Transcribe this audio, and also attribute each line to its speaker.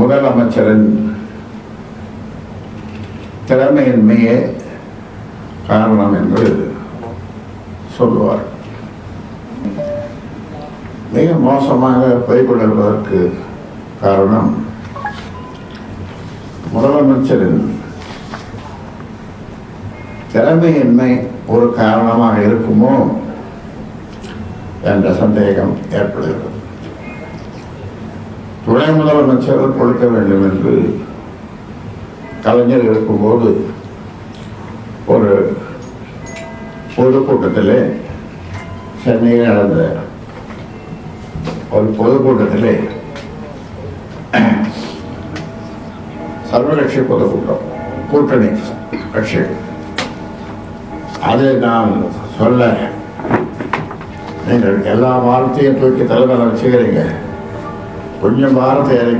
Speaker 1: முதலமைச்சரின் திறமையின்மையே காரணம் என்று சொல்லுவார். மிக மோசமாக போய்கொண்டிருப்பதற்கு காரணம் முதலமைச்சரின் திறமையின்மை ஒரு காரணமாக இருக்குமோ என்ற சந்தேகம் ஏற்படுகிறது. துணை முதலமைச்சர் கொடுக்க வேண்டும் என்று கலைஞர் இருக்கும்போது ஒரு பொதுக்கூட்டத்திலே, சென்னையில் நடந்த ஒரு பொதுக்கூட்டத்திலே, சர்வகட்சி பொதுக்கூட்டம், கூட்டணி கட்சிகள், அதை நான் சொல்ல, நீங்கள் எல்லா வாரத்தையும் தூக்கி தலைமையில் வச்சுக்கிறீங்க, கொஞ்சம் வாரத்தை இறக்கி